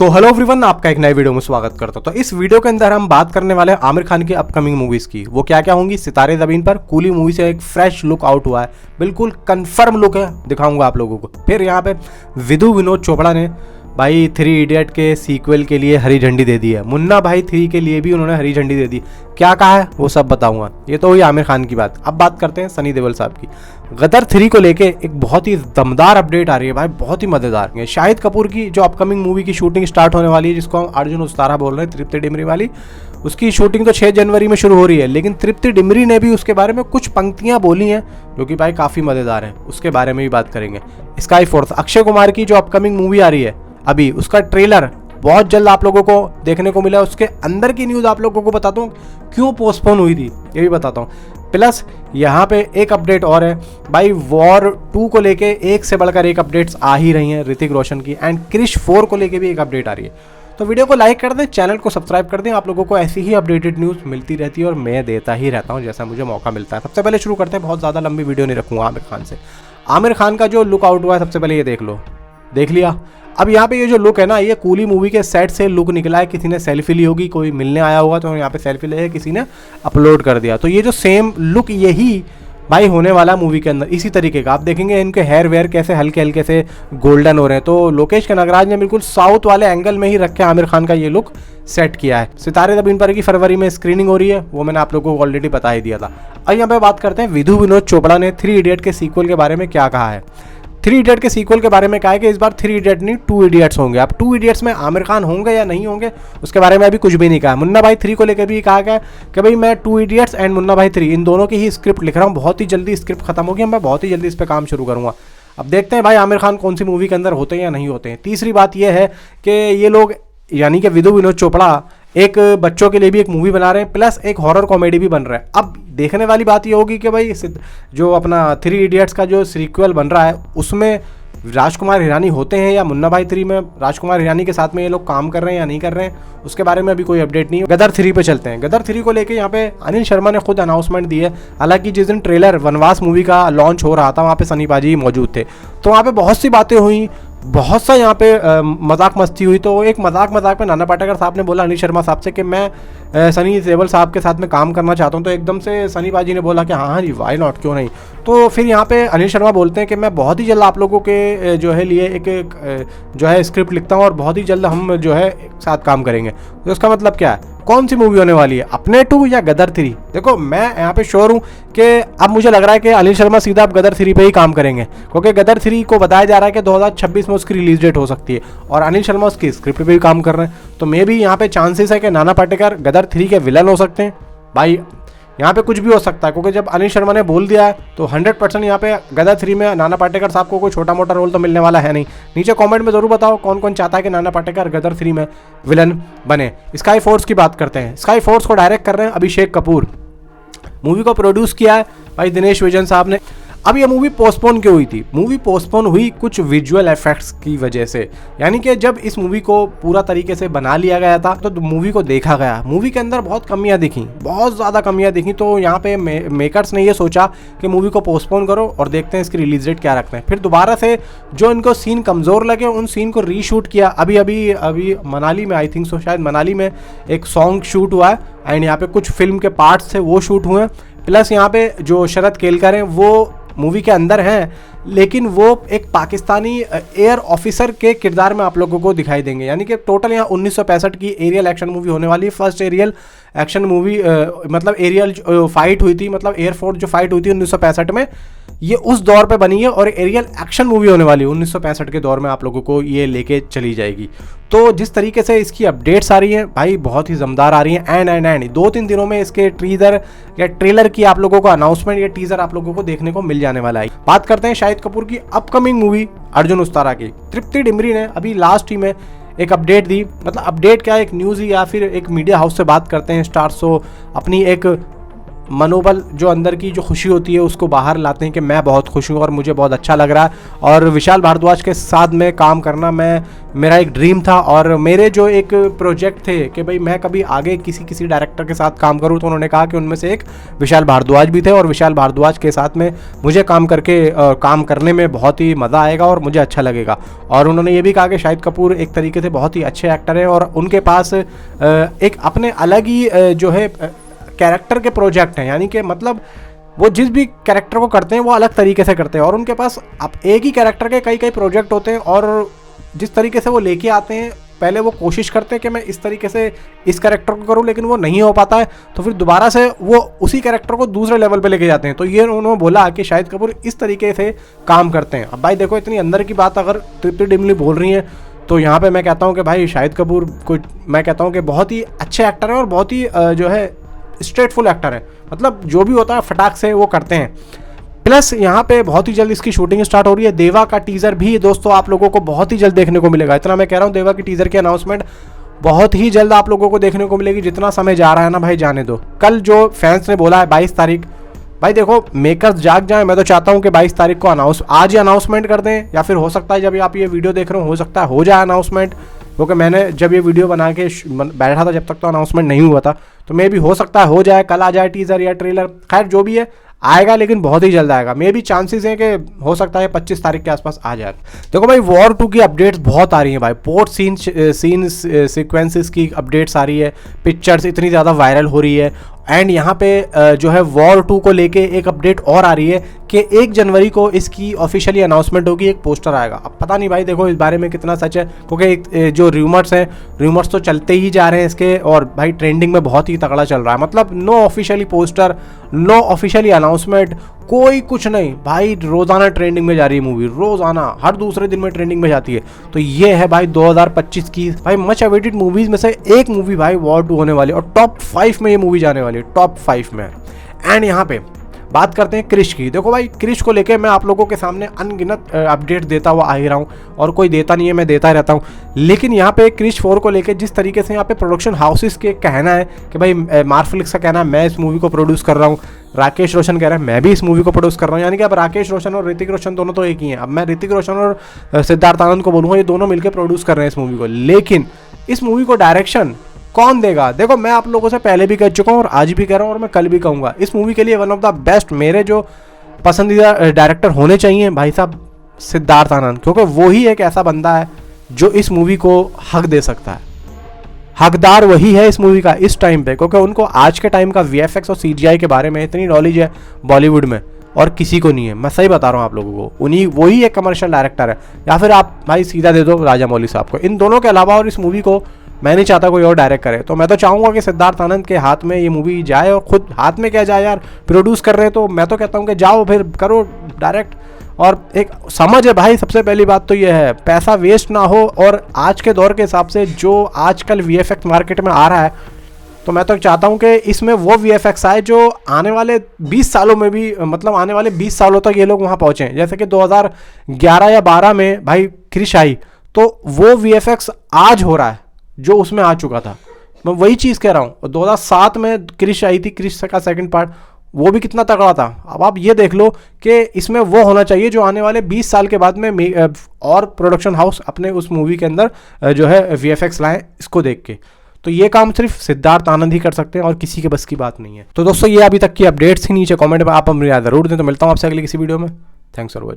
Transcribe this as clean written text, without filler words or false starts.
तो hello everyone, आपका एक नए वीडियो में स्वागत करता हूं। तो इस वीडियो के अंदर हम बात करने वाले हैं आमिर खान की अपकमिंग मूवीज की। वो क्या क्या होंगी सितारे ज़मीन पर। कूली मूवी से एक फ्रेश लुक आउट हुआ है, बिल्कुल कंफर्म लुक है, दिखाऊंगा आप लोगों को। फिर यहाँ पे विधु विनोद चोपड़ा ने भाई 3 इडियट के सीक्वल के लिए हरी झंडी दे दी है। मुन्ना भाई 3 के लिए भी उन्होंने हरी झंडी दे दी। क्या कहा है वो सब बताऊंगा। ये तो हुई आमिर खान की बात। अब बात करते हैं सनी देओल साहब की। गदर 3 को लेके एक बहुत ही दमदार अपडेट आ रही है भाई, बहुत ही मजेदार। शाहिद कपूर की जो अपकमिंग मूवी की शूटिंग स्टार्ट होने वाली है, जिसको हम अर्जुन उस्तारा बोल रहे हैं, तृप्ति डिमरी वाली, उसकी शूटिंग तो 6 जनवरी में शुरू हो रही है। लेकिन तृप्ति डिमरी ने भी उसके बारे में कुछ पंक्तियां बोली हैं जो कि भाई काफ़ी मज़ेदार हैं। उसके बारे में भी बात करेंगे। स्काई फोर्स, अक्षय कुमार की जो अपकमिंग मूवी आ रही है, अभी उसका ट्रेलर बहुत जल्द आप लोगों को देखने को मिला। उसके अंदर की न्यूज़ आप लोगों को बताता हूँ क्यों पोस्टपोन हुई थी, ये भी बताता हूँ। प्लस यहाँ पे एक अपडेट और है भाई, वॉर 2 को लेके एक से बढ़कर एक अपडेट्स आ ही रही हैं ऋतिक रोशन की। एंड क्रिश 4 को लेके भी एक अपडेट आ रही है। तो वीडियो को लाइक कर दें, चैनल को सब्सक्राइब कर दें। आप लोगों को ऐसी ही अपडेटेड न्यूज़ मिलती रहती है और मैं देता ही रहता हूँ जैसा मुझे मौका मिलता है। सबसे पहले शुरू करते हैं, बहुत ज़्यादा लंबी वीडियो नहीं रखूँगा आमिर खान से। आमिर खान का जो लुक आउट हुआ है, सबसे पहले ये देख लो, देख लिया। अब यहाँ पे ये जो लुक है ना, ये कूली मूवी के सेट से लुक निकला है। किसी ने सेल्फी ली होगी, कोई मिलने आया होगा तो यहाँ पे सेल्फी ले किसी ने अपलोड कर दिया। तो ये जो सेम लुक यही भाई होने वाला मूवी के अंदर, इसी तरीके का। आप देखेंगे इनके हेयर वेयर कैसे हल्के हल्के से गोल्डन हो रहे हैं। तो लोकेश कनगराज ने बिल्कुल साउथ वाले एंगल में ही रख के आमिर खान का ये लुक सेट किया है। सितारे ज़मीन पर की फरवरी में स्क्रीनिंग हो रही है, वो मैंने आप लोगों को ऑलरेडी बता ही दिया था। अब यहाँ पे बात करते हैं विधु विनोद चोपड़ा ने 3 इडियट के सीक्वल के बारे में क्या कहा है। 3 इडियट के सीक्वल के बारे में कहा है कि इस बार 3 इडियट नहीं 2 इडियट्स होंगे। अब 2 इडियट्स में आमिर खान होंगे या नहीं होंगे उसके बारे में अभी कुछ भी नहीं कहा। मुन्ना भाई 3 को लेकर भी कहा गया कि भाई मैं 2 इडियट्स एंड मुन्ना भाई 3 इन दोनों की ही स्क्रिप्ट लिख रहा हूँ। बहुत ही जल्दी स्क्रिप्ट खत्म होगी, मैं बहुत ही जल्दी इस पर काम शुरू करूँगा। अब देखते हैं भाई आमिर खान कौन सी मूवी के अंदर होते हैं या नहीं होते हैं। तीसरी बात यह है कि ये लोग यानी कि विधु विनोद चोपड़ा एक बच्चों के लिए भी एक मूवी बना रहे हैं, प्लस एक हॉरर कॉमेडी भी बन रहा है। अब देखने वाली बात ये होगी कि भाई जो अपना 3 इडियट्स का जो सीक्वल बन रहा है उसमें राजकुमार हिरानी होते हैं या मुन्ना भाई 3 में राजकुमार हिरानी के साथ में ये लोग काम कर रहे हैं या नहीं कर रहे हैं, उसके बारे में अभी कोई अपडेट नहीं है। गदर 3 पे चलते हैं। गदर 3 को लेके यहाँ पे अनिल शर्मा ने खुद अनाउंसमेंट दी है। हालांकि जिस दिन ट्रेलर वनवास मूवी का लॉन्च हो रहा था वहाँ पे सनी पाजी मौजूद थे, तो वहाँ पे बहुत सी बातें हुई, बहुत सा यहाँ पे मजाक मस्ती हुई। तो एक मजाक में नाना पाटेकर साहब ने बोला अनिल शर्मा साहब से कि मैं सनी देओल साहब के साथ में काम करना चाहता हूँ। तो एकदम से सनी बाजी ने बोला कि हाँ जी वाई नॉट, क्यों नहीं। तो फिर यहाँ पे अनिल शर्मा बोलते हैं कि मैं बहुत ही जल्द आप लोगों के जो है लिए एक जो है स्क्रिप्ट लिखता हूँ और बहुत ही जल्द हम जो है एक साथ काम करेंगे। तो इसका मतलब क्या है, कौन सी मूवी होने वाली है, अपने 2 या गदर 3? देखो मैं यहाँ पे श्योर हूँ कि अब मुझे लग रहा है कि अनिल शर्मा सीधा अब गदर 3 पे ही काम करेंगे, क्योंकि गदर 3 को बताया जा रहा है कि 2026 में उसकी रिलीज डेट हो सकती है और अनिल शर्मा उसकी स्क्रिप्ट पे भी काम कर रहे हैं। तो मे भी यहाँ पे चांसेस है कि नाना पाटेकर गदर 3 के विलन हो सकते हैं। भाई यहाँ पे कुछ भी हो सकता है, क्योंकि जब अनिल शर्मा ने बोल दिया है तो 100% यहाँ पे गदर 3 में नाना पाटेकर साहब को कोई छोटा मोटा रोल तो मिलने वाला है नहीं। नीचे कमेंट में ज़रूर बताओ कौन कौन चाहता है कि नाना पाटेकर गदर 3 में विलन बने। स्काई फोर्स की बात करते हैं। स्काई फोर्स को डायरेक्ट कर रहे हैं अभिषेक कपूर। मूवी को प्रोड्यूस किया है भाई दिनेश विजन साहब ने। अब ये मूवी पोस्टपोन क्यों हुई थी? मूवी पोस्टपोन हुई कुछ विजुअल इफेक्ट्स की वजह से। यानी कि जब इस मूवी को पूरा तरीके से बना लिया गया था तो मूवी को देखा गया, मूवी के अंदर बहुत कमियां दिखी, बहुत ज़्यादा कमियां दिखी। तो यहाँ पे मेकर्स ने ये सोचा कि मूवी को पोस्टपोन करो और देखते हैं इसकी रिलीज डेट क्या रखते हैं। फिर दोबारा से जो इनको सीन कमज़ोर लगे उन सीन को रीशूट किया। अभी मनाली में, आई थिंक सो शायद मनाली में एक सॉन्ग शूट हुआ है एंड यहाँ पे कुछ फिल्म के पार्ट्स थे वो शूट हुए हैं। प्लस यहाँ पे जो शरद केलकर हैं वो मूवी के अंदर हैं, लेकिन वो एक पाकिस्तानी एयर ऑफिसर के किरदार में आप लोगों को दिखाई देंगे। यानी कि टोटल यहाँ 1965 की एरियल एक्शन मूवी होने वाली है। फर्स्ट एरियल एक्शन मूवी मतलब एरियल फाइट हुई थी, मतलब एयरफोर्स जो फाइट हुई थी 1965 में, ये उस दौर पे बनी है और एरियल एक्शन मूवी होने वाली है 1965 के दौर में आप लोगों को ये लेके चली जाएगी। तो जिस तरीके से इसकी अपडेट्स आ रही हैं भाई बहुत ही दमदार आ रही हैं। एंड 2-3 दिनों में इसके टीजर या ट्रेलर की आप लोगों को अनाउंसमेंट या टीजर आप लोगों को देखने को मिल जाने वाला है। बात करते हैं शाहिद कपूर की अपकमिंग मूवी अर्जुन उस्तारा की। तृप्ति डिमरी ने अभी लास्ट ही में एक अपडेट दी, मतलब अपडेट क्या, एक न्यूज़ ही या फिर एक मीडिया हाउस से बात करते हैं स्टार शो अपनी एक मनोबल, जो अंदर की जो खुशी होती है उसको बाहर लाते हैं कि मैं बहुत खुश हूँ और मुझे बहुत अच्छा लग रहा है। और विशाल भारद्वाज के साथ में काम करना मेरा एक ड्रीम था, और मेरे जो एक प्रोजेक्ट थे कि भाई मैं कभी आगे किसी डायरेक्टर के साथ काम करूँ, तो उन्होंने कहा कि उनमें से एक विशाल भारद्वाज भी थे, और विशाल भारद्वाज के साथ में मुझे काम करने में बहुत ही मज़ा आएगा और मुझे अच्छा लगेगा। और उन्होंने ये भी कहा कि शाहिद कपूर एक तरीके से बहुत ही अच्छे एक्टर हैं और उनके पास एक अपने अलग ही जो है कैरेक्टर के प्रोजेक्ट हैं, यानी कि मतलब वो जिस भी कैरेक्टर को करते हैं वो अलग तरीके से करते हैं, और उनके पास अब एक ही कैरेक्टर के कई प्रोजेक्ट होते हैं, और जिस तरीके से वो लेके आते हैं, पहले वो कोशिश करते हैं कि मैं इस तरीके से इस कैरेक्टर को करूं, लेकिन वो नहीं हो पाता है, तो फिर दोबारा से वो उसी कैरेक्टर को दूसरे लेवल पे लेके जाते हैं। तो ये उन्होंने बोला कि शाहिद कपूर इस तरीके से काम करते हैं। अब भाई देखो, इतनी अंदर की बात अगर तृप्ति डिमरी बोल रही है, तो यहाँ पे मैं कहता हूँ कि भाई शाहिद कपूर को मैं कहता हूँ कि बहुत ही अच्छे एक्टर हैं और बहुत ही जो है स्ट्रेटफुल एक्टर है, मतलब जो भी होता है फटाक से वो करते हैं। प्लस यहाँ पे बहुत ही जल्द इसकी शूटिंग स्टार्ट हो रही है। देवा का टीज़र भी दोस्तों आप लोगों को बहुत ही जल्द देखने को मिलेगा। इतना मैं कह रहा हूँ, देवा की टीज़र की अनाउंसमेंट बहुत ही जल्द आप लोगों को देखने को मिलेगी। जितना समय जा रहा है ना भाई, जाने दो। कल जो फैंस ने बोला है 22 तारीख, भाई देखो मेकर्स जाग जाए। मैं तो चाहता हूँ कि 22 तारीख को आज ही अनाउंसमेंट कर दें, या फिर हो सकता है जब आप ये वीडियो देख रहे हो सकता है हो जाए अनाउंसमेंट, क्योंकि मैंने जब ये वीडियो बना के बैठा था जब तक तो अनाउंसमेंट नहीं हुआ था, तो मे भी हो सकता है हो जाए, कल आ जाए टीज़र या ट्रेलर, खैर जो भी है आएगा, लेकिन बहुत ही जल्द आएगा। मे भी चांसेस हैं कि हो सकता है 25 तारीख के आसपास आ जाए। देखो भाई, वॉर 2 की अपडेट्स बहुत आ रही हैं भाई, पोर्ट सीन सीक्वेंसेस की अपडेट्स आ रही है, पिक्चर्स इतनी ज़्यादा वायरल हो रही है। एंड यहाँ पे जो है वॉर 2 को लेके एक अपडेट और आ रही है कि 1 जनवरी को इसकी ऑफिशियली अनाउंसमेंट होगी, एक पोस्टर आएगा। अब पता नहीं भाई देखो इस बारे में कितना सच है, क्योंकि जो रूमर्स तो चलते ही जा रहे हैं इसके, और भाई ट्रेंडिंग में बहुत ही तगड़ा चल रहा है। मतलब no officially poster, no officially announcement, कोई कुछ नहीं भाई, रोज़ाना ट्रेंडिंग में जा रही है मूवी, रोज़ाना हर दूसरे दिन में ट्रेंडिंग में जाती है। तो ये है भाई 2025 की भाई मच अवेटेड मूवीज़ में से एक मूवी भाई वॉर 2 होने वाली है, और टॉप 5 में ये मूवी जाने वाली है, टॉप 5 में। एंड यहाँ पे बात करते हैं क्रिश की। देखो भाई, क्रिश को लेके मैं आप लोगों के सामने अनगिनत अपडेट देता हुआ आ ही रहा हूँ, और कोई देता नहीं है, मैं देता ही रहता हूँ। लेकिन यहाँ पे क्रिश 4 को लेके जिस तरीके से यहाँ पे प्रोडक्शन हाउसेस के कहना है कि भाई मार्फलिक्स का कहना है मैं इस मूवी को प्रोड्यूस कर रहा हूँ, राकेश रोशन कह रहा है मैं भी इस मूवी को प्रोड्यूस कर रहा हूँ, यानी कि अब राकेश रोशन और ऋतिक रोशन दोनों तो एक ही हैं। अब मैं ऋतिक रोशन और सिद्धार्थ आनंद को बोलूँगा, ये दोनों मिलकर प्रोड्यूस कर रहे हैं इस मूवी को। लेकिन इस मूवी को डायरेक्शन कौन देगा? देखो मैं आप लोगों से पहले भी कह चुका हूँ और आज भी कह रहा हूँ और मैं कल भी कहूँगा, इस मूवी के लिए वन ऑफ द बेस्ट मेरे जो पसंदीदा डायरेक्टर होने चाहिए भाई साहब सिद्धार्थ आनंद, क्योंकि वो ही एक ऐसा बंदा है जो इस मूवी को हक दे सकता है। हकदार वही है इस मूवी का इस टाइम पे, क्योंकि उनको आज के टाइम का VFX और CGI के बारे में इतनी नॉलेज है बॉलीवुड में और किसी को नहीं है। मैं सही बता रहा हूँ आप लोगों को, वही एक कमर्शियल डायरेक्टर है, या फिर आप भाई सीधा दे दो राजामौली साहब को। इन दोनों के अलावा और इस मूवी को मैं नहीं चाहता कोई और डायरेक्ट करे। तो मैं तो चाहूँगा कि सिद्धार्थ आनंद के हाथ में ये मूवी जाए, और खुद हाथ में क्या जाए यार, प्रोड्यूस कर रहे हैं तो मैं तो कहता हूँ कि जाओ फिर करो डायरेक्ट। और एक समझ है भाई, सबसे पहली बात तो ये है पैसा वेस्ट ना हो, और आज के दौर के हिसाब से जो आजकल VFX मार्केट में आ रहा है, तो मैं तो चाहता हूँ कि इसमें वो VFX आए जो आने वाले 20 सालों में भी, मतलब आने वाले 20 सालों तक ये लोग वहाँ पहुँचें। जैसे कि 2011 या 12 में भाई क्रिश आई, तो वो VFX आज हो रहा है जो उसमें आ चुका था। मैं वही चीज़ कह रहा हूँ। 2007 में क्रिश आई थी, क्रिश का सेकंड पार्ट, वो भी कितना तगड़ा था। अब आप ये देख लो कि इसमें वो होना चाहिए जो आने वाले 20 साल के बाद में और प्रोडक्शन हाउस अपने उस मूवी के अंदर जो है VFX लाएं इसको देख के। तो ये काम सिर्फ सिद्धार्थ आनंद ही कर सकते हैं और किसी के बस की बात नहीं है। तो दोस्तों ये अभी तक की अपडेट्स ही नीचे कमेंट में आप हमें ज़रूर दें। तो मिलता हूँ आपसे अगले किसी वीडियो में। Thanks for watching.